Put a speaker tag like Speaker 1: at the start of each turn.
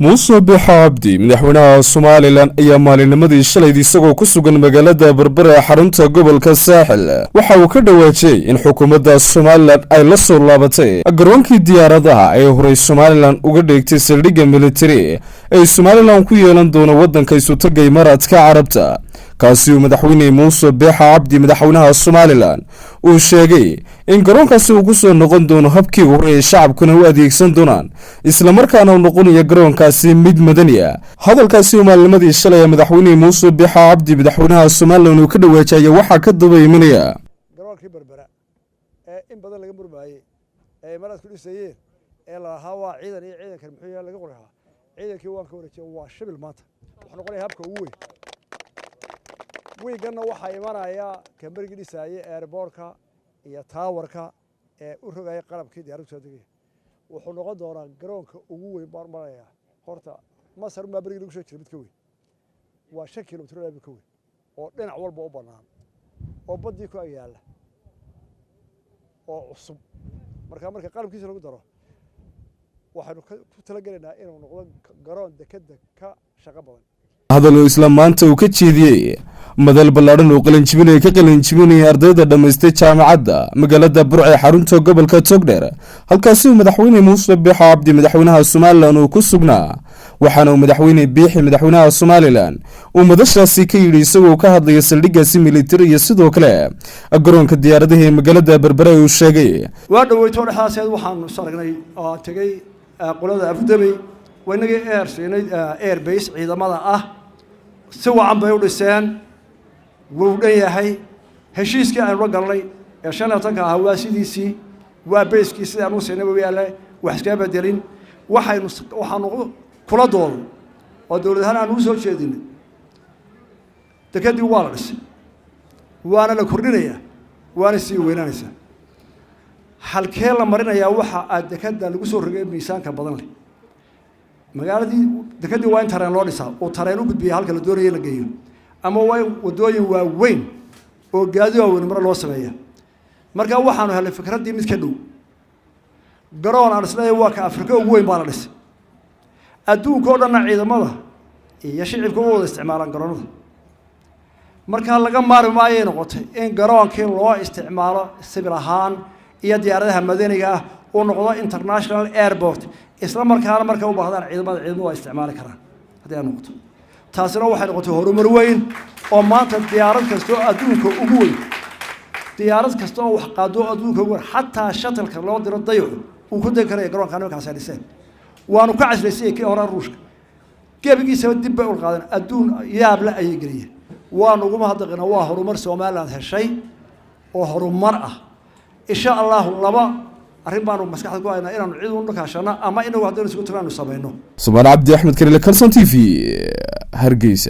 Speaker 1: muuse biixi cabdi madaxweynaha somalilan ayaa maalinimadii shalayd isagoo ku sugan magaalada berbera ee xarunta gobolka saaxil waxa uu ka dhawaajiyey in xukuumadda somalilan ay la soo laabatay garoonkii diyaaradaha ay horey somalilan uga dheegtay saldhigga militari ee somalilan ku yeelan doono waddanka isutaga imaaraadka carabta kaasi uu madaxweyne muuse biixi cabdi madaxweynaha somalilan uu sheegay in garoonkaasi uu ku soo noqon doono habkii hore ee shacabkuna u adeegsan doonaan islamarkaana uu noqonayo garoonkaasi mid madani ah hadalkaasi uu maalinimadii shalay ee madaxweyne muuse biixi cabdi madaxweynaha somalilan uu ka dhawaajaya waxaa ka daba imanaya
Speaker 2: garoonkii berbera ee in badan laga murmaayey ee imaaraad ku dhisayeen ee la lahaa waa ciidan iyo ciidankan muxuu yahay laga qorahaa ciidankii waan ka wareejiyay waa shibil maanta wuxuu noqonayaa habka ugu weyn wiiganna waxaa imanaya kambarigii dhisayay airbortka iyo taawarka ee u rogaya qalabkii diyaaraddu soo degaya wuxuu noqon doonaa garoonka ugu weyn baan maraya horta masar ma barigi lagu soo jiray mid ka weyn waa 5 kilomitir oo ka weyn oo dhinac walba u banaan oo badii ku yaala oo cusub marka qalabkiisa lagu daro waxaanu ku talagalaynaa inuu noqdo garoon dekada ka shaqo badan
Speaker 1: hadallo isla maanta uu ka jeediyay madal ballaaran oo qalinjibinaya ka qalinjibinaya ardayda dhamaystay jaamacadda magaalada burco ee xarunta gobolka togdheer halkaasi uu madaxweyne muuse biixi cabdi madaxweynaha somalilan uu ku sugnaa waxaana uu madaxweyne biixi madaxweynaha somalilan uu madashaasi ka yidhi isagoo ka hadlaya saldhiggaasi militari iyo sidoo kale garoonka diyaaradaha ee magaalada berbera uu sheegay
Speaker 2: waa dhaweyto dhexaaseed waxaanu saragnay oo tagay qolada afdabay waynagii siinay airbase ciidamada ah si wacan bay u dhiseen wuu dhan yahay heshiiskii aynu la galnay ee 55 ahaa waa sidiisii waa bayskii sidaan u siinay way yaala wax iska bedelin waxaanu kula doon oo dawladahan aanu soo jeedinay dekadii waa la dhisay waana la kordhinayaa waana sii weynaanaysaa halkee la marinayaa waxa aad dekada lagu soo rogay miisaanka badan leh magaaladii dekadii waa in tareen loo dhisaa oo tareen u gudbiya halka la doonayo la geeyo ama waa wadooyin waaweyn oo gaadi waaweyn mar loo sameeyaa marka waxaanu helay fikradii mid ka dhow garoon aan isleeyahay waa ka Afrika ugu weyn baa la dhisay adduunka oo dhan ciidamada iyo shicibku u wada isticmaalaan garoonada marka laga maarmi maayo noqotay in garoonkii loo isticmaalo sibil ahaan iyo diyaaradaha madaniga ah oo noqdo international airport isla markaana marka u baahdaan ciidamadu waa isticmaali karaan hadii ay noqoto taasina waxay noqotay horumar weyn oo maanta diyaarad kasta oo adduunka ugu weyn diyaarad kasta oo wax qaado adduunka ugu weyn xataa shuttle-ka loo diro dayac uu ku degi karayo garoonka halkaas ay dhiseen waanu ka casraysay kii hore ruushka gebigiisa dib bay u qaadeen adduun yaab la ay galiyeen waanu ugu mahadnaqinaa waa horumar Soomaaliland heshay oo horumar ah insha Allah laba arrin baanu maskaxda ku haynaa inaanu cid u dhakaashana ama inagu haddii isku tiraano sameeyno
Speaker 1: Subhaan Abdi Ahmed Karile Kalson TV Hargeysa